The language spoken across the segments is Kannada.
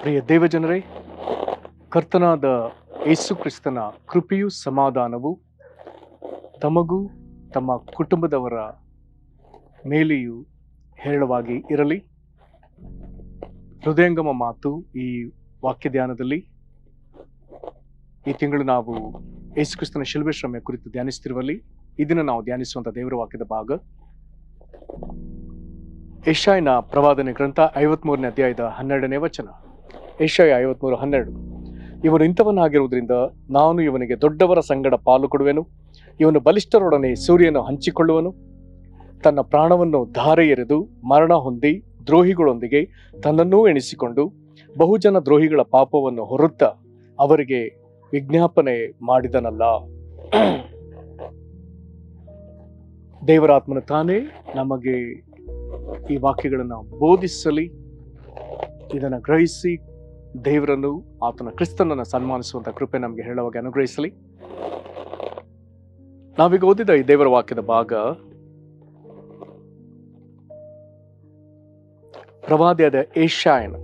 ಪ್ರಿಯ ದೇವಜನರೇ, ಕರ್ತನಾದ ಯೇಸು ಕ್ರಿಸ್ತನ ಕೃಪೆಯೂ ಸಮಾಧಾನವು ತಮಗೂ ತಮ್ಮ ಕುಟುಂಬದವರ ಮೇಲೆಯೂ ಹೇರಳವಾಗಿ ಇರಲಿ. ಹೃದಯಂಗಮ ಮಾತು ಈ ವಾಕ್ಯ ಧ್ಯಾನದಲ್ಲಿ ಈ ತಿಂಗಳು ನಾವು ಯೇಸು ಕ್ರಿಸ್ತನ ಶಿಲುಬೆ ಶ್ರಮೆ ಕುರಿತು ಧ್ಯಾನಿಸುತ್ತಿರುವಲ್ಲಿ ಈ ದಿನ ನಾವು ಧ್ಯಾನಿಸುವಂಥ ದೇವರ ವಾಕ್ಯದ ಭಾಗ ಯೆಶಾಯನ ಪ್ರವಾದನೆ ಗ್ರಂಥ 53ನೇ ಅಧ್ಯಾಯದ 12ನೇ ವಚನ. ಯೆಶಾಯ 53:12. ಇವನು ಇಂಥವನಾಗಿರುವುದರಿಂದ ನಾನು ಇವನಿಗೆ ದೊಡ್ಡವರ ಸಂಗಡ ಪಾಲು ಕೊಡುವೆನು, ಇವನು ಬಲಿಷ್ಠರೊಡನೆ ಸೂರ್ಯನು ಹಂಚಿಕೊಳ್ಳುವನು, ತನ್ನ ಪ್ರಾಣವನ್ನು ಧಾರೆ ಎರೆದು ಮರಣ ಹೊಂದಿ ದ್ರೋಹಿಗಳೊಂದಿಗೆ ತನ್ನನ್ನೂ ಎಣಿಸಿಕೊಂಡು ಬಹುಜನ ದ್ರೋಹಿಗಳ ಪಾಪವನ್ನು ಹೊರುತ್ತ ಅವರಿಗೆ ವಿಜ್ಞಾಪನೆ ಮಾಡಿದನಲ್ಲ. ದೇವರಾತ್ಮನ ತಾನೇ ನಮಗೆ ಈ ವಾಕ್ಯಗಳನ್ನು ಬೋಧಿಸಲಿ. ಇದನ್ನು ಗ್ರಹಿಸಿ ದೇವರನ್ನು, ಆತನ ಕ್ರಿಸ್ತನನ್ನು ಸನ್ಮಾನಿಸುವಂತ ಕೃಪೆ ನಮಗೆ ಹೇಳುವಾಗ ಅನುಗ್ರಹಿಸಲಿ. ನಾವೀಗ ಓದಿದ ಈ ದೇವರ ವಾಕ್ಯದ ಭಾಗ ಪ್ರವಾದಿಯಾದ ಯೆಶಾಯನ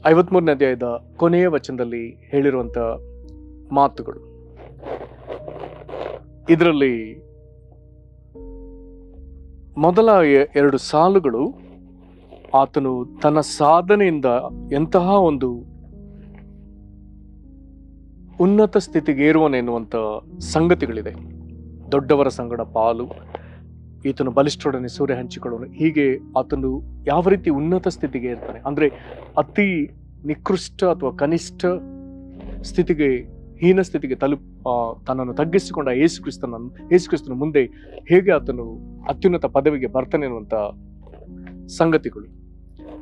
53ನೇ ಅಧ್ಯಾಯದ ಕೊನೆಯ ವಚನದಲ್ಲಿ ಹೇಳಿರುವಂತ ಮಾತುಗಳು. ಇದರಲ್ಲಿ ಮೊದಲ 2 ಸಾಲುಗಳು ಆತನು ತನ್ನ ಸಾಧನೆಯಿಂದ ಎಂತಹ ಒಂದು ಉನ್ನತ ಸ್ಥಿತಿಗೆ ಏರುವನೆನ್ನುವಂಥ ಸಂಗತಿಗಳಿದೆ. ದೊಡ್ಡವರ ಸಂಗಡ ಪಾಲು, ಈತನು ಬಲಿಷ್ಠರೊಡನೆ ಸೂರ್ಯ ಹಂಚಿಕೊಳ್ಳುವನು. ಹೀಗೆ ಆತನು ಯಾವ ರೀತಿ ಉನ್ನತ ಸ್ಥಿತಿಗೆ ಇರ್ತಾನೆ ಅಂದ್ರೆ ಅತಿ ನಿಕೃಷ್ಟ ಅಥವಾ ಕನಿಷ್ಠ ಸ್ಥಿತಿಗೆ, ಹೀನ ಸ್ಥಿತಿಗೆ ತನ್ನನ್ನು ತಗ್ಗಿಸಿಕೊಂಡ ಯೇಸು ಕ್ರಿಸ್ತನ ಮುಂದೆ ಹೇಗೆ ಆತನು ಅತ್ಯುನ್ನತ ಪದವಿಗೆ ಬರ್ತಾನೆ ಅನ್ನುವಂಥ ಸಂಗತಿಗಳು.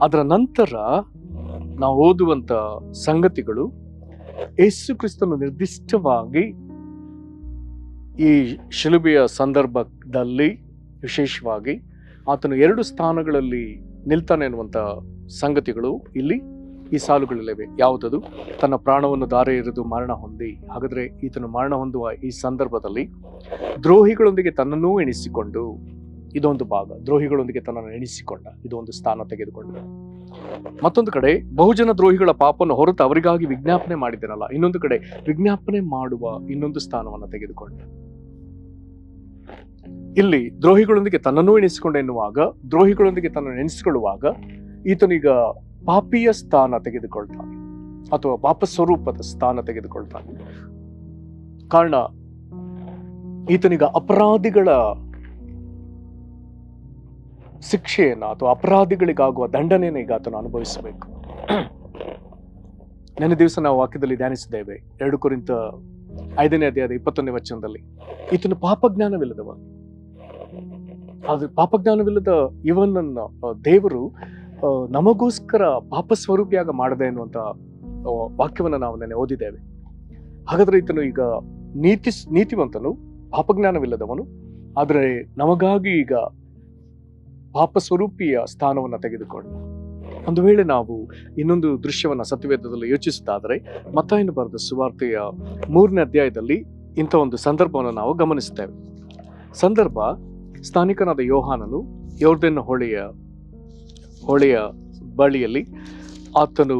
ಅದರ ನಂತರ ನಾವು ಓದುವಂತ ಸಂಗತಿಗಳು ಯೇಸು ಕ್ರಿಸ್ತನು ನಿರ್ದಿಷ್ಟವಾಗಿ ಈ ಶಿಲುಬೆಯ ಸಂದರ್ಭದಲ್ಲಿ ವಿಶೇಷವಾಗಿ ಆತನು 2 ಸ್ಥಾನಗಳಲ್ಲಿ ನಿಲ್ತಾನೆ ಅನ್ನುವಂಥ ಸಂಗತಿಗಳು ಇಲ್ಲಿ ಈ ಸಾಲುಗಳಲ್ಲಿವೆ. ಯಾವುದದು? ತನ್ನ ಪ್ರಾಣವನ್ನು ಧಾರೆ ಎರೆದು ಮರಣ ಹೊಂದಿ. ಹಾಗಾದ್ರೆ ಈತನು ಮರಣ ಹೊಂದುವ ಈ ಸಂದರ್ಭದಲ್ಲಿ ದ್ರೋಹಿಗಳೊಂದಿಗೆ ತನ್ನನ್ನೂ ಎಣಿಸಿಕೊಂಡು, ಇದೊಂದು ಭಾಗ. ದ್ರೋಹಿಗಳೊಂದಿಗೆ ತನ್ನನ್ನು ಎಣಿಸಿಕೊಂಡ, ಇದೊಂದು ಸ್ಥಾನ ತೆಗೆದುಕೊಂಡ. ಮತ್ತೊಂದು ಕಡೆ ಬಹುಜನ ದ್ರೋಹಿಗಳ ಪಾಪವನ್ನು ಹೊರತು ಅವರಿಗಾಗಿ ವಿಜ್ಞಾಪನೆ ಮಾಡಿದನಲ್ಲ, ಇನ್ನೊಂದು ಕಡೆ ವಿಜ್ಞಾಪನೆ ಮಾಡುವ ಇನ್ನೊಂದು ಸ್ಥಾನವನ್ನು ತೆಗೆದುಕೊಂಡ. ಇಲ್ಲಿ ದ್ರೋಹಿಗಳೊಂದಿಗೆ ತನ್ನನ್ನೂ ಎಣಿಸಿಕೊಂಡ ಎನ್ನುವಾಗ, ದ್ರೋಹಿಗಳೊಂದಿಗೆ ತನ್ನನ್ನು ಎಣಿಸಿಕೊಳ್ಳುವಾಗ ಈತನೀಗ ಪಾಪಿಯ ಸ್ಥಾನ ತೆಗೆದುಕೊಳ್ತಾನೆ ಅಥವಾ ಪಾಪ ಸ್ವರೂಪದ ಸ್ಥಾನ ತೆಗೆದುಕೊಳ್ತಾನೆ. ಕಾರಣ ಈತನೀಗ ಅಪರಾಧಿಗಳ ಶಿಕ್ಷೆಯನ್ನ ಅಥವಾ ಅಪರಾಧಿಗಳಿಗಾಗುವ ದಂಡನೆಯನ್ನು ಈಗ ಆತನು ಅನುಭವಿಸಬೇಕು. ನೆನ್ನೆ ದಿವಸ ನಾವು ವಾಕ್ಯದಲ್ಲಿ ಧ್ಯಾನಿಸಿದ್ದೇವೆ 2 ಕೊರಿಂಥ 5ನೇ ಅಧ್ಯಾಯದ 21ನೇ ವಚನದಲ್ಲಿ ಈತನು ಪಾಪಜ್ಞಾನವಿಲ್ಲದವ. ಆದ್ರೆ ಪಾಪಜ್ಞಾನವಿಲ್ಲದ ಇವನನ್ನ ದೇವರು ನಮಗೋಸ್ಕರ ಪಾಪ ಸ್ವರೂಪಿಯಾಗ ಮಾಡದೆ ಎನ್ನುವಂತ ವಾಕ್ಯವನ್ನ ನಾವು ನೆನ್ನೆ ಓದಿದ್ದೇವೆ. ಹಾಗಾದ್ರೆ ಈತನು ಈಗ ನೀತಿವಂತನು, ಪಾಪಜ್ಞಾನವಿಲ್ಲದವನು, ಆದ್ರೆ ನಮಗಾಗಿ ಈಗ ಪಾಪ ಸ್ವರೂಪಿಯ ಸ್ಥಾನವನ್ನ ತೆಗೆದುಕೊಂಡು. ಒಂದು ವೇಳೆ ನಾವು ಇನ್ನೊಂದು ದೃಶ್ಯವನ್ನ ಸತ್ಯವೇದದಲ್ಲಿ ಯೋಚಿಸುತ್ತಾದರೆ ಮತ್ತಾಯನು ಬರೆದ ಸುವಾರ್ತೆಯ 3ನೇ ಅಧ್ಯಾಯದಲ್ಲಿ ಇಂಥ ಒಂದು ಸಂದರ್ಭವನ್ನು ನಾವು ಗಮನಿಸುತ್ತೇವೆ. ಸಂದರ್ಭ, ಸ್ಥಾನಿಕನಾದ ಯೋಹಾನನು ಯೊರ್ದನ್ ಹೊಳೆಯ ಬಳಿಯಲ್ಲಿ ಆತನು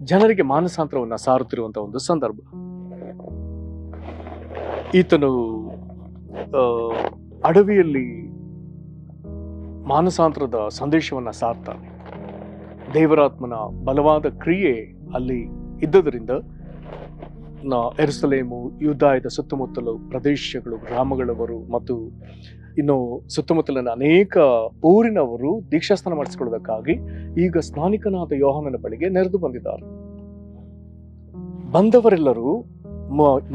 ಜನರಿಗೆ ಮಾನಸಾಂತರವನ್ನ ಸಾರುತ್ತಿರುವಂತಹ ಒಂದು ಸಂದರ್ಭ. ಈತನು ಅಡವಿಯಲ್ಲಿ ಮಾನಸಾಂತರದ ಸಂದೇಶವನ್ನ ಸಾರ್ತಾನೆ. ದೇವರಾತ್ಮನ ಬಲವಾದ ಕ್ರಿಯೆ ಅಲ್ಲಿ ಇದ್ದದರಿಂದ ಯೆರೂಸಲೇಮು, ಯೂದಾಯದ ಸುತ್ತಮುತ್ತಲು ಪ್ರದೇಶಗಳು, ಗ್ರಾಮಗಳವರು ಮತ್ತು ಇನ್ನು ಸುತ್ತಮುತ್ತಲಿನ ಅನೇಕ ಊರಿನವರು ದೀಕ್ಷಾಸ್ನಾನ ಮಾಡಿಸಿಕೊಳ್ಳುವುದಕ್ಕಾಗಿ ಈಗ ಸ್ನಾನಿಕನಾದ ಯೋಹಾನನ ಬಳಿಗೆ ನೆರೆದು ಬಂದಿದ್ದಾರೆ. ಬಂದವರೆಲ್ಲರೂ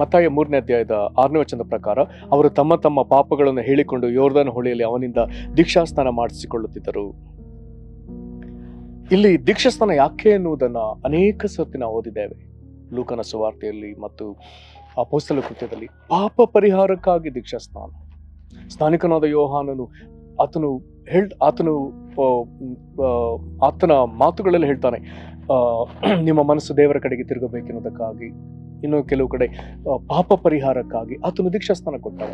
ಮತ್ತಾಯ 3ನೇ ಅಧ್ಯಾಯದ 6ನೇ ವಚನದ ಪ್ರಕಾರ ಅವರು ತಮ್ಮ ತಮ್ಮ ಪಾಪಗಳನ್ನು ಹೇಳಿಕೊಂಡು ಯೊರ್ದನ್ ಹೊಳೆಯಲ್ಲಿ ಅವನಿಂದ ದೀಕ್ಷಾಸ್ನಾನ ಮಾಡಿಸಿಕೊಳ್ಳುತ್ತಿದ್ದರು. ಇಲ್ಲಿ ದೀಕ್ಷಾಸ್ನಾನ ಯಾಕೆ ಎನ್ನುವುದನ್ನ ಅನೇಕ ಸರ್ತಿ ನಾವು ಓದಿದ್ದೇವೆ. ಲೂಕನ ಸುವಾರ್ತೆಯಲ್ಲಿ ಮತ್ತು ಅಪೊಸ್ತಲ ಕೃತ್ಯದಲ್ಲಿ ಪಾಪ ಪರಿಹಾರಕ್ಕಾಗಿ ದೀಕ್ಷಾಸ್ನಾನ. ಸ್ಥಾನಿಕನಾದ ಯೋಹಾನನು ಆತನ ಮಾತುಗಳಲ್ಲಿ ಹೇಳ್ತಾನೆ, ನಿಮ್ಮ ಮನಸ್ಸು ದೇವರ ಕಡೆಗೆ ತಿರುಗಬೇಕೆನ್ನುವುದಕ್ಕಾಗಿ. ಇನ್ನು ಕೆಲವು ಕಡೆ ಪಾಪ ಪರಿಹಾರಕ್ಕಾಗಿ ಆತನು ದೀಕ್ಷಾಸ್ನಾನ ಕೊಟ್ಟವ.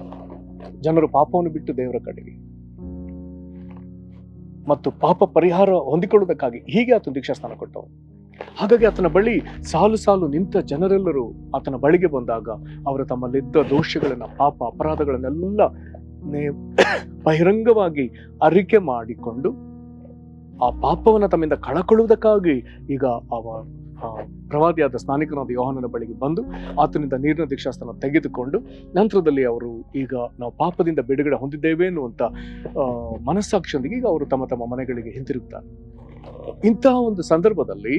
ಜನರು ಪಾಪವನ್ನು ಬಿಟ್ಟು ದೇವರ ಕಡೆಗೆ. ಮತ್ತು ಪಾಪ ಪರಿಹಾರ ಹೊಂದಿಕೊಳ್ಳುವುದಕ್ಕಾಗಿ ಹೀಗೆ ಆತನು ದೀಕ್ಷಾಸ್ನಾನ ಕೊಟ್ಟವು. ಹಾಗಾಗಿ ಆತನ ಬಳಿ ಸಾಲು ಸಾಲು ನಿಂತ ಜನರೆಲ್ಲರೂ ಆತನ ಬಳಿಗೆ ಬಂದಾಗ ಅವರು ತಮ್ಮಲ್ಲಿದ್ದ ದೋಷಗಳನ್ನ, ಪಾಪ ಅಪರಾಧಗಳನ್ನೆಲ್ಲ ಬಹಿರಂಗವಾಗಿ ಅರಿಕೆ ಮಾಡಿಕೊಂಡು ಆ ಪಾಪವನ್ನು ತಮ್ಮಿಂದ ಕಳಕೊಳ್ಳುವುದಕ್ಕಾಗಿ ಈಗ ಪ್ರವಾದಿಯಾದ ಸ್ನಾನಿಕನಾದ ಯೋಹಾನನ ಬಳಿಗೆ ಬಂದು ಆತನಿಂದ ನೀರಿನ ದೀಕ್ಷಾಸ್ನಾನ ತೆಗೆದುಕೊಂಡು ನಂತರದಲ್ಲಿ ಅವರು ಈಗ ನಾವು ಪಾಪದಿಂದ ಬಿಡುಗಡೆ ಹೊಂದಿದ್ದೇವೆ ಎನ್ನುವಂತ ಮನಸ್ಸಾಕ್ಷಿಯೊಂದಿಗೆ ಈಗ ಅವರು ತಮ್ಮ ತಮ್ಮ ಮನೆಗಳಿಗೆ ಹಿಂತಿರುಗುತ್ತಾರೆ. ಇಂತಹ ಒಂದು ಸಂದರ್ಭದಲ್ಲಿ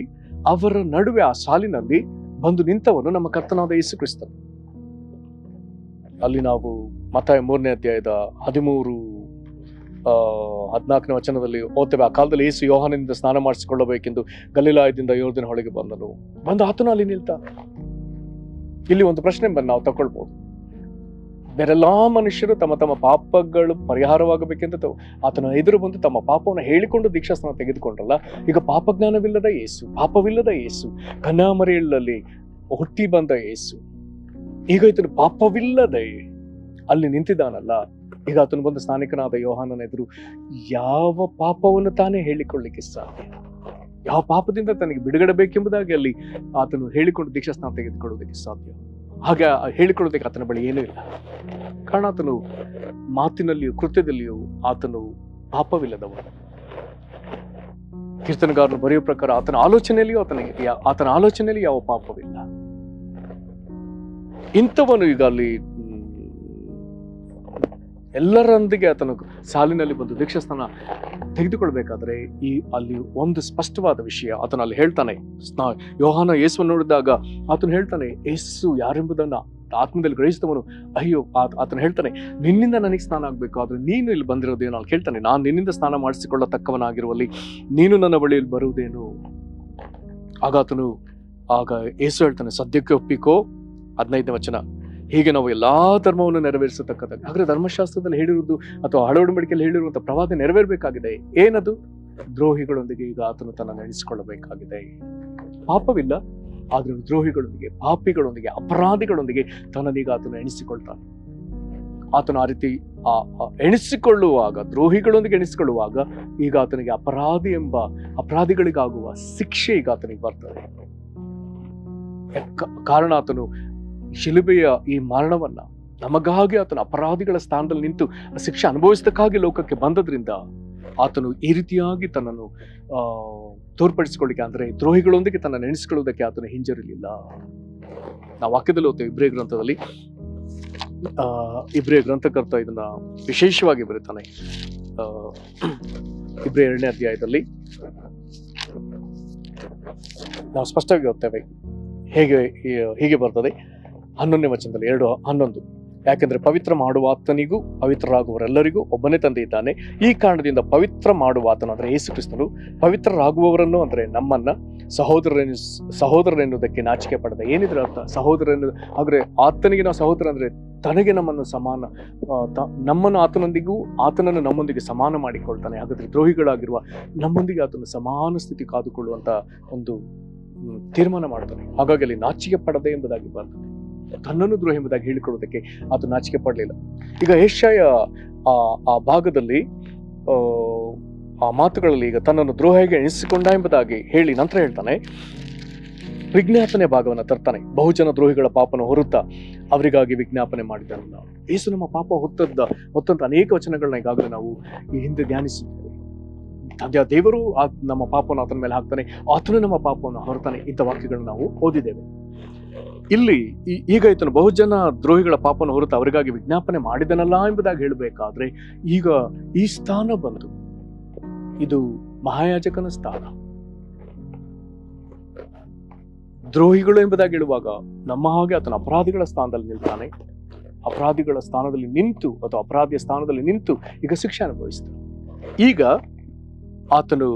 ಅವರ ನಡುವೆ ಆ ಸಾಲಿನಲ್ಲಿ ಬಂದು ನಿಂತವನು ನಮ್ಮ ಕರ್ತನಾದ ಯೇಸು ಕ್ರಿಸ್ತನು. ಅಲ್ಲಿ ನಾವು ಮತ್ತಾಯ 3ನೇ ಅಧ್ಯಾಯದ 13-14ನೇ ವಚನದಲ್ಲಿ ಓದ್ತೇವೆ. ಆ ಕಾಲದಲ್ಲಿ ಯೇಸು ಯೋಹಾನನಿಂದ ಸ್ನಾನ ಮಾಡಿಸಿಕೊಳ್ಳಬೇಕೆಂದು ಗಲಿಲಾಯದಿಂದ ಯೋರ್ದನ್ ಹೊಳೆಗೆ ಬಂದನು. ಬಂದು ಆತನು ಅಲ್ಲಿ ನಿಲ್ತ. ಇಲ್ಲಿ ಒಂದು ಪ್ರಶ್ನೆ ನಾವು ತಕೊಳ್ಬಹುದು. ಬೇರೆಲ್ಲಾ ಮನುಷ್ಯರು ತಮ್ಮ ತಮ್ಮ ಪಾಪಗಳು ಪರಿಹಾರವಾಗಬೇಕೆಂದು ಆತನ ಎದುರು ಬಂದು ತಮ್ಮ ಪಾಪವನ್ನು ಹೇಳಿಕೊಂಡು ದೀಕ್ಷಾಸ್ನಾನ ತೆಗೆದುಕೊಂಡ್ರಲ್ಲ. ಈಗ ಪಾಪಜ್ಞಾನವಿಲ್ಲದ ಯೇಸು, ಪಾಪವಿಲ್ಲದ ಯೇಸು, ಕನ್ಯಾಮರಿಯಲ್ಲಿ ಹುಟ್ಟಿ ಬಂದ ಯೇಸು, ಈಗ ಈತನು ಪಾಪವಿಲ್ಲದೆ ಅಲ್ಲಿ ನಿಂತಿದ್ದಾನಲ್ಲ. ಈಗ ಆತನು ಬಂದು ಸ್ನಾನಿಕನಾದ ಯೋಹಾನನ ಎದುರು ಯಾವ ಪಾಪವನ್ನು ತಾನೇ ಹೇಳಿಕೊಳ್ಳಿಕ್ಕೆ ಸಾಧ್ಯ? ಯಾವ ಪಾಪದಿಂದ ತನಗೆ ಬಿಡುಗಡೆ ಬೇಕೆಂಬುದಾಗಿ ಅಲ್ಲಿ ಆತನು ಹೇಳಿಕೊಂಡು ದೀಕ್ಷಾಸ್ನಾನ ತೆಗೆದುಕೊಳ್ಳುವುದಕ್ಕೆ ಸಾಧ್ಯ? ಹಾಗೆ ಹೇಳಿಕೊಳ್ಳುವುದಕ್ಕೆ ಆತನ ಬಳಿ ಏನೂ ಇಲ್ಲ. ಕಾರಣ ಆತನು ಮಾತಿನಲ್ಲಿಯೂ ಕೃತ್ಯದಲ್ಲಿಯೂ ಆತನು ಪಾಪವಿಲ್ಲದವನು. ಕೀರ್ತನಗಾರನು ಬರೆಯುವ ಪ್ರಕಾರ ಆತನ ಆಲೋಚನೆಯಲ್ಲಿ ಯಾವ ಪಾಪವಿಲ್ಲ. ಇಂಥವನು ಈಗ ಅಲ್ಲಿ ಎಲ್ಲರೊಂದಿಗೆ ಆತನು ಸಾಲಿನಲ್ಲಿ ಬಂದು ದೀಕ್ಷಾಸ್ನಾನ ತೆಗೆದುಕೊಳ್ಬೇಕಾದ್ರೆ ಅಲ್ಲಿ ಒಂದು ಸ್ಪಷ್ಟವಾದ ವಿಷಯ ಆತನು ಅಲ್ಲಿ ಹೇಳ್ತಾನೆ. ಯೋಹಾನ ಯೇಸುವನ್ನು ನೋಡಿದಾಗ ಆತನು ಹೇಳ್ತಾನೆ, ಯೇಸು ಯಾರೆಂಬುದನ್ನ ಆತ್ಮದಲ್ಲಿ ಗ್ರಹಿಸಿದವನು ಅಯ್ಯೋ, ಆತನು ಹೇಳ್ತಾನೆ, ನಿನ್ನಿಂದ ನನಗೆ ಸ್ನಾನ ಆಗ್ಬೇಕು, ಆದ್ರೆ ನೀನು ಇಲ್ಲಿ ಬಂದಿರೋದೇನು? ಅಲ್ಲಿ ಹೇಳ್ತಾನೆ, ನಾನು ನಿನ್ನಿಂದ ಸ್ನಾನ ಮಾಡಿಸಿಕೊಳ್ಳತಕ್ಕವನಾಗಿರುವಲ್ಲಿ ನೀನು ನನ್ನ ಬಳಿಯಲ್ಲಿ ಬರುವುದೇನು? ಆಗ ಯೇಸು ಹೇಳ್ತಾನೆ, ಸದ್ಯಕ್ಕೆ ಒಪ್ಪಿಕೋ. 15ನೇ ವಚನ, ಹೀಗೆ ನಾವು ಎಲ್ಲಾ ಧರ್ಮವನ್ನು ನೆರವೇರಿಸತಕ್ಕಂಥ. ಹಾಗಾದ್ರೆ ಧರ್ಮಶಾಸ್ತ್ರದಲ್ಲಿ ಹೇಳಿರುವುದು ಅಥವಾ ಹಳೆ ಒಡಂಬಡಿಕೆಯಲ್ಲಿ ಹೇಳಿರುವಂತಹ ಪ್ರವಾದ ನೆರವೇರಬೇಕಾಗಿದೆ. ಏನದು? ದ್ರೋಹಿಗಳೊಂದಿಗೆ ಈಗ ಆತನು ತನ್ನ ನೆನೆಸಿಕೊಳ್ಳಬೇಕಾಗಿದೆ. ಪಾಪವಿಲ್ಲ, ಆದ್ರೆ ದ್ರೋಹಿಗಳೊಂದಿಗೆ, ಪಾಪಿಗಳೊಂದಿಗೆ, ಅಪರಾಧಿಗಳೊಂದಿಗೆ ತನ್ನದೀಗ ಆತನು ಎಣಿಸಿಕೊಳ್ತಾನೆ. ಆತನು ಆ ರೀತಿ ಎಣಿಸಿಕೊಳ್ಳುವಾಗ, ದ್ರೋಹಿಗಳೊಂದಿಗೆ ಎಣಿಸಿಕೊಳ್ಳುವಾಗ ಈಗ ಆತನಿಗೆ ಅಪರಾಧಿಗಳಿಗಾಗುವ ಶಿಕ್ಷೆ ಈಗ ಆತನಿಗೆ ಬರ್ತದೆ. ಕಾರಣ ಆತನು ಶಿಲುಬೆಯ ಈ ಮರಣವನ್ನ ನಮಗಾಗಿ ಆತನ ಅಪರಾಧಿಗಳ ಸ್ಥಾನದಲ್ಲಿ ನಿಂತು ಶಿಕ್ಷೆ ಅನುಭವಿಸದಕ್ಕಾಗಿ ಲೋಕಕ್ಕೆ ಬಂದದ್ರಿಂದ ಆತನು ಈ ರೀತಿಯಾಗಿ ತನ್ನನ್ನು ತೋರ್ಪಡಿಸಿಕೊಳ್ಳಿಕ್ಕೆ, ಅಂದ್ರೆ ದ್ರೋಹಿಗಳೊಂದಿಗೆ ತನ್ನ ನೆನೆಸಿಕೊಳ್ಳುವುದಕ್ಕೆ ಆತನು ಹಿಂಜರಿಲಿಲ್ಲ. ನಾವು ವಾಕ್ಯದಲ್ಲಿ ಓದ್ತೇವೆ, ಇಬ್ರಿಯ ಗ್ರಂಥಕರ್ತ ಇದನ್ನ ವಿಶೇಷವಾಗಿ ಬರೀತಾನೆ. ಇಬ್ರಿಯ 2ನೇ ಅಧ್ಯಾಯದಲ್ಲಿ ನಾವು ಸ್ಪಷ್ಟವಾಗಿ ಓದ್ತೇವೆ. ಹೀಗೆ ಬರ್ತದೆ 11ನೇ ವಚನದಲ್ಲಿ 2:11, ಯಾಕೆಂದ್ರೆ ಪವಿತ್ರ ಮಾಡುವ ಆತನಿಗೂ ಪವಿತ್ರರಾಗುವವರೆಲ್ಲರಿಗೂ ಒಬ್ಬನೇ ತಂದೆ ಇದ್ದಾನೆ. ಈ ಕಾರಣದಿಂದ ಪವಿತ್ರ ಮಾಡುವ ಆತನು ಅಂದ್ರೆ ಯೇಸು ಕ್ರಿಸ್ತನು ಪವಿತ್ರರಾಗುವವರನ್ನು ಅಂದ್ರೆ ನಮ್ಮನ್ನ ಸಹೋದರರೆನ್ನುವುದಕ್ಕೆ ನಾಚಿಕೆ ಪಡೆದ. ಏನಿದ್ರ ಅರ್ಥ? ಸಹೋದರನ್ನು ಹಾಗಾದ್ರೆ ಆತನಿಗೆ ನಾವು ಸಹೋದರ ಅಂದ್ರೆ ತನಗೆ ನಮ್ಮನ್ನು ಸಮಾನ, ನಮ್ಮನ್ನು ಆತನನ್ನು ನಮ್ಮೊಂದಿಗೆ ಸಮಾನ ಮಾಡಿಕೊಳ್ತಾನೆ. ಹಾಗಾದ್ರೆ ದ್ರೋಹಿಗಳಾಗಿರುವ ನಮ್ಮೊಂದಿಗೆ ಆತನು ಸಮಾನ ಸ್ಥಿತಿ ಕಾದುಕೊಳ್ಳುವಂತ ಒಂದು ತೀರ್ಮಾನ ಮಾಡ್ತಾನೆ. ಹಾಗಾಗಿ ಅಲ್ಲಿ ನಾಚಿಕೆ ಪಡದೆ ಎಂಬುದಾಗಿ ಬರ್ತದೆ. ತನ್ನನ್ನು ದ್ರೋಹ ಎಂಬುದಾಗಿ ಹೇಳಿಕೊಳ್ಳುವುದಕ್ಕೆ ಆತ ನಾಚಿಕೆ ಪಡಲಿಲ್ಲ. ಈಗ ಯೆಶಾಯ ಆ ಭಾಗದಲ್ಲಿ ಆ ಮಾತುಗಳಲ್ಲಿ ಈಗ ತನ್ನನ್ನು ದ್ರೋಹಿಗೆ ಎಣಿಸಿಕೊಂಡ ಎಂಬುದಾಗಿ ಹೇಳಿ ನಂತರ ಹೇಳ್ತಾನೆ, ವಿಜ್ಞಾಪನೆ ಭಾಗವನ್ನು ತರ್ತಾನೆ. ಬಹುಜನ ದ್ರೋಹಿಗಳ ಪಾಪನ ಹೊರುತ್ತಾ ಅವರಿಗಾಗಿ ವಿಜ್ಞಾಪನೆ ಮಾಡಿದನಲ್ಲ. ಯೇಸು ನಮ್ಮ ಪಾಪ ಹೊತ್ತಂತ ಅನೇಕ ವಚನಗಳನ್ನ ಈಗಾಗಲೇ ನಾವು ಈ ಹಿಂದೆ ಧ್ಯಾನಿಸಿದ್ದೇವೆ. ದೇವರು ನಮ್ಮ ಪಾಪವನ್ನು ಆತನ ಮೇಲೆ ಹಾಕ್ತಾನೆ, ಆತನು ನಮ್ಮ ಪಾಪವನ್ನು ಹೊರತಾನೆ. ಇಂಥ ವಾಕ್ಯಗಳನ್ನು ನಾವು ಓದಿದ್ದೇವೆ. ಇಲ್ಲಿ ಈಗ ಈತನು ಬಹುಜನ ದ್ರೋಹಿಗಳ ಪಾಪವನ್ನು ಹೊರತು ಅವರಿಗಾಗಿ ವಿಜ್ಞಾಪನೆ ಮಾಡಿದನಲ್ಲ ಎಂಬುದಾಗಿ ಹೇಳಬೇಕಾದ್ರೆ ಈಗ ಈ ಸ್ಥಾನ ಬಂತು. ಇದು ಮಹಾಯಾಜಕನ ಸ್ಥಾನ. ದ್ರೋಹಿಗಳು ಎಂಬುದಾಗಿ ಹೇಳುವಾಗ ನಮ್ಮ ಹಾಗೆ ಆತನ ಅಪರಾಧಿಗಳ ಸ್ಥಾನದಲ್ಲಿ ನಿಲ್ತಾನೆ. ಅಪರಾಧಿಗಳ ಸ್ಥಾನದಲ್ಲಿ ನಿಂತು ಅಥವಾ ಅಪರಾಧಿಯ ಸ್ಥಾನದಲ್ಲಿ ನಿಂತು ಈಗ ಶಿಕ್ಷೆ ಅನುಭವಿಸ್ತಾನೆ. ಈಗ ಆತನು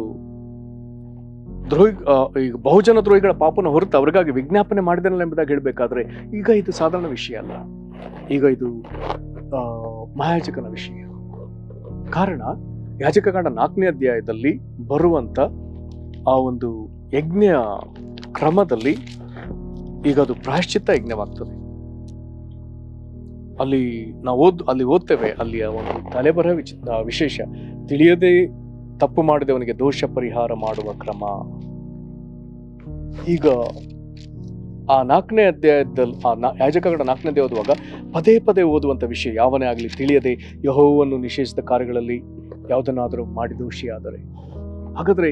ಈಗ ಬಹುಜನ ದ್ರೋಹಿಗಳ ಪಾಪನ ಹೊರತು ಅವರಿಗಾಗಿ ವಿಜ್ಞಾಪನೆ ಮಾಡಿದನಲ್ಲ ಎಂಬುದಾಗಿ ಹೇಳಬೇಕಾದ್ರೆ ಈಗ ಇದು ಸಾಧಾರಣ ವಿಷಯ ಅಲ್ಲ. ಈಗ ಇದು ಮಹಾಯಾಜಕನ ವಿಷಯ. ಕಾರಣ ಯಾಜಕಕಾಂಡ 4ನೇ ಅಧ್ಯಾಯದಲ್ಲಿ ಬರುವಂತ ಆ ಒಂದು ಯಜ್ಞ ಕ್ರಮದಲ್ಲಿ ಈಗ ಅದು ಪ್ರಾಯಶ್ಚಿತ್ತ ಯಜ್ಞವಾಗ್ತದೆ. ಅಲ್ಲಿ ಓದ್ತೇವೆ, ಅಲ್ಲಿಯ ಒಂದು ತಲೆಬರಹ ವಿಶೇಷ. ತಿಳಿಯದೆ ತಪ್ಪು ಮಾಡಿದವನಿಗೆ ದೋಷ ಪರಿಹಾರ ಮಾಡುವ ಕ್ರಮ. ಈಗ ಆ 4ನೇ ಅಧ್ಯಾಯದಲ್ಲಿ ಯಾಜಕಗಳ 4ನೇ ಅಧ್ಯಾಯ ಓದುವಾಗ ಪದೇ ಪದೇ ಓದುವಂತ ವಿಷಯ, ಯಾವನೇ ಆಗಲಿ ತಿಳಿಯದೆ ಯೆಹೋವನು ನಿಷೇಧಿಸಿದ ಕಾರ್ಯಗಳಲ್ಲಿ ಯಾವುದನ್ನಾದರೂ ಮಾಡಿ ದೋಷಿಯಾದರೆ. ಹಾಗಾದ್ರೆ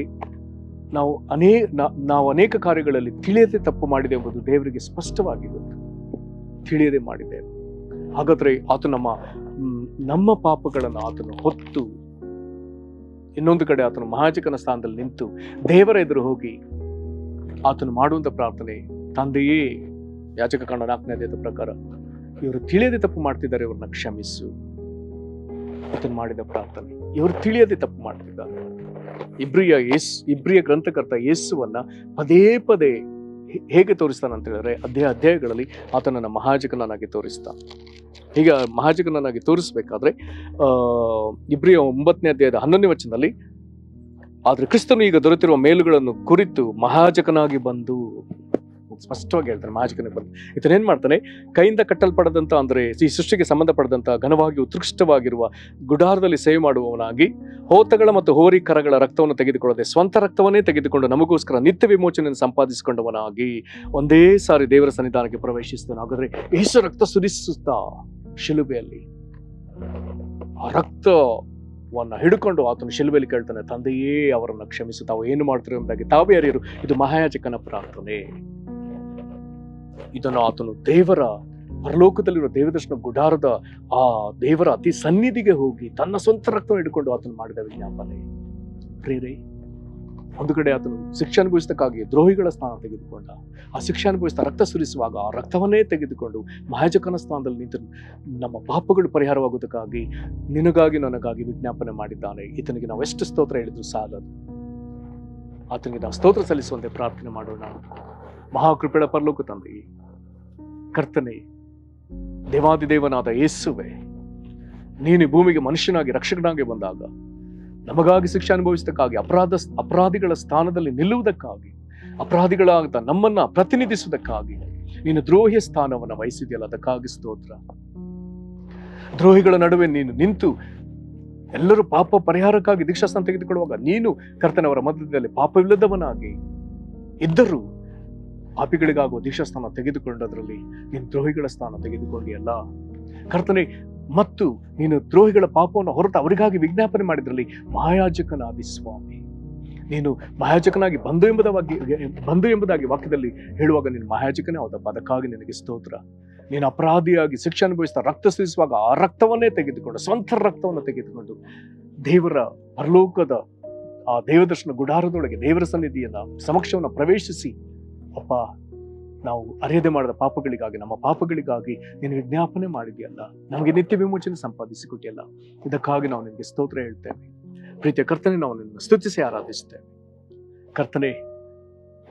ನಾವು ಅನೇಕ ಕಾರ್ಯಗಳಲ್ಲಿ ತಿಳಿಯದೆ ತಪ್ಪು ಮಾಡಿದೆ ಎಂಬುದು ದೇವರಿಗೆ ಸ್ಪಷ್ಟವಾಗಿ ಗೊತ್ತು. ತಿಳಿಯದೆ ಮಾಡಿದ್ದೇವೆ. ಹಾಗಾದ್ರೆ ಆತ ನಮ್ಮ ಪಾಪಗಳನ್ನು ಆತನು ಹೊತ್ತು, ಇನ್ನೊಂದು ಕಡೆ ಆತನು ಮಹಾಯಾಜಕನ ಸ್ಥಾನದಲ್ಲಿ ನಿಂತು ದೇವರ ಎದುರು ಹೋಗಿ ಆತನು ಮಾಡುವಂತ ಪ್ರಾರ್ಥನೆ, ತಂದೆಯೇ, ಯಾಜಕ ಕಾಂಡ 4ನೇ ಅಧ್ಯಾಯದ ಪ್ರಕಾರ ಇವರು ತಿಳಿಯದೆ ತಪ್ಪು ಮಾಡ್ತಿದ್ದಾರೆ, ಇವ್ರನ್ನ ಕ್ಷಮಿಸು. ಆತನು ಮಾಡಿದ ಪ್ರಾರ್ಥನೆ, ಇವರು ತಿಳಿಯದೆ ತಪ್ಪು ಮಾಡ್ತಿದ್ದಾರೆ. ಇಬ್ರಿಯ ಗ್ರಂಥಕರ್ತ ಯೇಸುವನ್ನ ಪದೇ ಪದೇ ಹೇಗೆ ತೋರಿಸ್ತಾನೆ ಅಂತ ಹೇಳಿದ್ರೆ, ಅಧ್ಯಾಯಗಳಲ್ಲಿ ಆತನನ್ನ ಮಹಾಯಾಜಕನನ್ನಾಗಿ ತೋರಿಸ್ತಾನೆ. ಈಗ ಮಹಾಯಾಜಕನನ್ನಾಗಿ ತೋರಿಸ್ಬೇಕಾದ್ರೆ ಇಬ್ರಿಯ 9ನೇ ಅಧ್ಯಾಯದ 11ನೇ ವಚನದಲ್ಲಿ, ಆದ್ರೆ ಕ್ರಿಸ್ತನು ಈಗ ದೊರೆತಿರುವ ಮೇಲುಗಳನ್ನು ಕುರಿತು ಮಹಾಯಾಜಕನಾಗಿ ಬಂದು, ಸ್ಪಷ್ಟವಾಗಿ ಹೇಳ್ತಾನೆ ಮಹಾಯಾಜಕನಾಗಿ ಬಂದು. ಇದನ್ನೇನ್ ಮಾಡ್ತಾನೆ, ಕೈಯಿಂದ ಕಟ್ಟಲ್ಪಡದಂತ, ಅಂದ್ರೆ ಈ ಸೃಷ್ಟಿಗೆ ಸಂಬಂಧಪಡದಂತ ಘನವಾಗಿ ಉತ್ಕೃಷ್ಟವಾಗಿರುವ ಗುಡಾರದಲ್ಲಿ ಸೇವೆ ಮಾಡುವವನಾಗಿ ಹೋತಗಳ ಮತ್ತು ಹೋರಿಕರಗಳ ರಕ್ತವನ್ನು ತೆಗೆದುಕೊಳ್ಳದೆ ಸ್ವಂತ ರಕ್ತವನ್ನೇ ತೆಗೆದುಕೊಂಡು ನಮಗೋಸ್ಕರ ನಿತ್ಯ ವಿಮೋಚನೆಯನ್ನು ಸಂಪಾದಿಸಿಕೊಂಡವನಾಗಿ ಒಂದೇ ಸಾರಿ ದೇವರ ಸನ್ನಿಧಾನಕ್ಕೆ ಪ್ರವೇಶಿಸ್ತಾನೆ. ಹಾಗಾದ್ರೆ ಯೇಸು ರಕ್ತ ಸುರಿಸುತ್ತಾ ಶಿಲುಬೆಯಲ್ಲಿ ಆ ರಕ್ತವನ್ನ ಹಿಡ್ಕೊಂಡು ಆತನು ಶಿಲುಬೆಯಲ್ಲಿ ಕೇಳ್ತಾನೆ, ತಂದೆಯೇ ಅವರನ್ನು ಕ್ಷಮಿಸು, ತಾವು ಏನು ಮಾಡ್ತಾರೆ ಎಂಬುದಾಗಿ ತಾವೇ ಅರಿಯರು. ಇದು ಮಹಾಯಾಜಕನ ಪ್ರಾರ್ಥನೆ. ಇದನ್ನು ಆತನು ದೇವರ ಪರಲೋಕದಲ್ಲಿರುವ ದೇವದರ್ಶನ ಗುಡಾರದ ಆ ದೇವರ ಅತಿ ಸನ್ನಿಧಿಗೆ ಹೋಗಿ ತನ್ನ ಸ್ವಂತ ರಕ್ತವನ್ನು ಹಿಡ್ಕೊಂಡು ಆತನು ಮಾಡಿದ ವಿಜ್ಞಾಪನೆ. ಪ್ರೇರೆ, ಒಂದು ಕಡೆ ಆತನು ಶಿಕ್ಷೆ ಅನುಭವಿಸದಕ್ಕಾಗಿ ದ್ರೋಹಿಗಳ ಸ್ಥಾನ ತೆಗೆದುಕೊಂಡ, ಆ ಶಿಕ್ಷೆ ಅನುಭವಿಸಿದ ರಕ್ತ ಸುರಿಸುವಾಗ ಆ ರಕ್ತವನ್ನೇ ತೆಗೆದುಕೊಂಡು ಮಹಾಯಾಜಕನ ಸ್ಥಾನದಲ್ಲಿ ನಿಂತು ನಮ್ಮ ಪಾಪಗಳು ಪರಿಹಾರವಾಗುವುದಕ್ಕಾಗಿ ನಿನಗಾಗಿ ನನಗಾಗಿ ವಿಜ್ಞಾಪನೆ ಮಾಡಿದ್ದಾನೆ. ಈತನಿಗೆ ನಾವು ಎಷ್ಟು ಸ್ತೋತ್ರ ಹೇಳಿದ್ರು ಸಾಲದು. ಆತನಿಗೆ ನಾವು ಸ್ತೋತ್ರ ಸಲ್ಲಿಸುವಂತೆ ಪ್ರಾರ್ಥನೆ ಮಾಡೋಣ. ಮಹಾಕೃಪೆಯ ಪರಲೋಕ ತಂದೆ, ಕರ್ತನೆ, ದೇವಾದಿದೇವನಾದ ಯೇಸುವೆ, ನೀನು ಭೂಮಿಗೆ ಮನುಷ್ಯನಾಗಿ ರಕ್ಷಕನಾಗಿ ಬಂದಾಗ ನಮಗಾಗಿ ಶಿಕ್ಷೆ ಅನುಭವಿಸದಕ್ಕಾಗಿ, ಅಪರಾಧಿಗಳ ಸ್ಥಾನದಲ್ಲಿ ನಿಲ್ಲುವುದಕ್ಕಾಗಿ, ಅಪರಾಧಿಗಳಾದ ನಮ್ಮನ್ನ ಪ್ರತಿನಿಧಿಸುವುದಕ್ಕಾಗಿ ನೀನು ದ್ರೋಹಿಯ ಸ್ಥಾನವನ್ನು ವಹಿಸಿದೆಯಲ್ಲ, ಅದಕ್ಕಾಗಿ ಸ್ತೋತ್ರ. ದ್ರೋಹಿಗಳ ನಡುವೆ ನೀನು ನಿಂತು ಎಲ್ಲರೂ ಪಾಪ ಪರಿಹಾರಕ್ಕಾಗಿ ದೀಕ್ಷಾಸ್ಥಾನ ತೆಗೆದುಕೊಳ್ಳುವಾಗ ನೀನು ಕರ್ತನವರ ಮಧ್ಯದಲ್ಲಿ ಪಾಪವಿಲ್ಲದವನಾಗಿ ಇದ್ದರೂ ಪಾಪಿಗಳಿಗಾಗುವ ದೀಕ್ಷಾಸ್ಥಾನ ತೆಗೆದುಕೊಂಡದ್ರಲ್ಲಿ ನೀನು ದ್ರೋಹಿಗಳ ಸ್ಥಾನ ತೆಗೆದುಕೊಂಡಿಯಲ್ಲ ಕರ್ತನೆ. ಮತ್ತು ನೀನು ದ್ರೋಹಿಗಳ ಪಾಪವನ್ನು ಹೊರತು ಅವರಿಗಾಗಿ ವಿಜ್ಞಾಪನೆ ಮಾಡಿದ್ರಲ್ಲಿ ಮಹಾಯಾಜಕನಾದಿ ಸ್ವಾಮಿ. ನೀನು ಮಹಾಯಾಜಕನಾಗಿ ಬಂದು ಎಂಬುದಾಗಿ ವಾಕ್ಯದಲ್ಲಿ ಹೇಳುವಾಗ ನೀನು ಮಹಾಯಾಜಕನೇ ಹೌದಪ್ಪ, ಅದಕ್ಕಾಗಿ ನಿನಗೆ ಸ್ತೋತ್ರ. ನೀನು ಅಪರಾಧಿಯಾಗಿ ಶಿಕ್ಷೆ ಅನುಭವಿಸ್ತಾ ರಕ್ತ ಸುರಿಸುವಾಗ ಆ ರಕ್ತವನ್ನೇ ತೆಗೆದುಕೊಂಡು, ಸ್ವಂತ ರಕ್ತವನ್ನು ತೆಗೆದುಕೊಂಡು ದೇವರ ಪರಲೋಕದ ಆ ದೇವದರ್ಶನ ಗುಡಾರದೊಳಗೆ ದೇವರ ಸನ್ನಿಧಿಯನ್ನ ಸಮಕ್ಷವನ್ನು ಪ್ರವೇಶಿಸಿ, ಅಪ್ಪ, ನಾವು ಅರಿಯದೆ ಮಾಡಿದ ಪಾಪಗಳಿಗಾಗಿ, ನಮ್ಮ ಪಾಪಗಳಿಗಾಗಿ ನೀನು ವಿಜ್ಞಾಪನೆ ಮಾಡಿದೆಯಲ್ಲ, ನಮಗೆ ನಿತ್ಯ ವಿಮೋಚನೆ ಸಂಪಾದಿಸಿಕೊಟ್ಟಿಯಲ್ಲ, ಇದಕ್ಕಾಗಿ ನಾವು ನಿನಗೆ ಸ್ತೋತ್ರ ಹೇಳ್ತೇವೆ. ಪ್ರೀತಿಯ ಕರ್ತನೆ, ನಾವು ನಿನ್ನ ಸ್ತುತಿಸಿ ಆರಾಧಿಸ್ತೇವೆ. ಕರ್ತನೆ,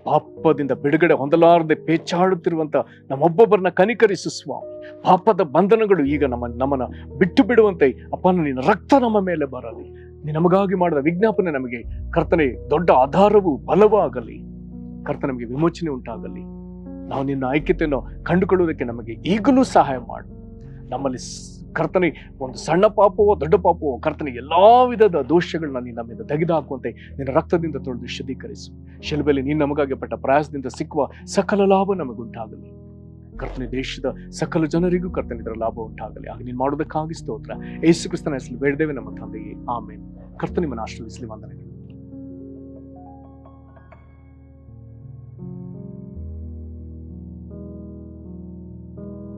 ಪಾಪದಿಂದ ಬಿಡುಗಡೆ ಹೊಂದಲಾರದೆ ಪೇಚಾಡುತ್ತಿರುವಂತ ನಮ್ಮೊಬ್ಬೊಬ್ಬರನ್ನ ಕನಿಕರಿಸು ಸ್ವಾಮಿ. ಪಾಪದ ಬಂಧನಗಳು ಈಗ ನಮ್ಮನ್ನ ಬಿಟ್ಟು ಬಿಡುವಂತೆ ಅಪ್ಪ, ನಿನ್ನ ರಕ್ತ ನಮ್ಮ ಮೇಲೆ ಬರಲಿ. ನೀನು ನಮಗಾಗಿ ಮಾಡಿದ ವಿಜ್ಞಾಪನೆ ನಮಗೆ ಕರ್ತನೆ ದೊಡ್ಡ ಆಧಾರವು ಬಲವಾಗಲಿ. ಕರ್ತ, ನಮಗೆ ವಿಮೋಚನೆ ಉಂಟಾಗಲಿ. ನಾವು ನಿನ್ನ ಐಕ್ಯತೆಯನ್ನು ಕಂಡುಕೊಳ್ಳುವುದಕ್ಕೆ ನಮಗೆ ಈಗಲೂ ಸಹಾಯ ಮಾಡು. ನಮ್ಮಲ್ಲಿ ಕರ್ತನೆ ಒಂದು ಸಣ್ಣ ಪಾಪವೋ ದೊಡ್ಡ ಪಾಪವೋ ಕರ್ತನೆ ಎಲ್ಲಾ ವಿಧದ ದೋಷಗಳನ್ನ ನೀನು ನಮ್ಮಿಂದ ತೆಗೆದುಹಾಕುವಂತೆ ನಿನ್ನ ರಕ್ತದಿಂದ ತೊಳೆದು ಶುದ್ಧೀಕರಿಸು. ಶಿಲುಬೆಯಲ್ಲಿ ನೀನು ನಮಗಾಗಿ ಪಟ್ಟ ಪ್ರಯಾಸದಿಂದ ಸಿಕ್ಕುವ ಸಕಲ ಲಾಭ ನಮಗುಂಟಾಗಲಿ. ಕರ್ತನೆ, ದೇಶದ ಸಕಲ ಜನರಿಗೂ ಕರ್ತನೆ ಇದರ ಲಾಭ ಉಂಟಾಗಲಿ. ಆಗ ನೀನು ಮಾಡೋದಕ್ಕಾಗಿ ಸ್ತೋತ್ರ. ಯೇಸು ಕ್ರಿಸ್ತನ ಹೆಸರಲ್ಲಿ ಬೇಡದೇವೆ ನಮ್ಮ ತಂದೆಯೇ, ಆಮೇನ್. ಕರ್ತನೆ ನಿಮ್ಮನ್ನು ಆಶೀರ್ವದಿಸಲಿ. ವಂದನೆಗಳು.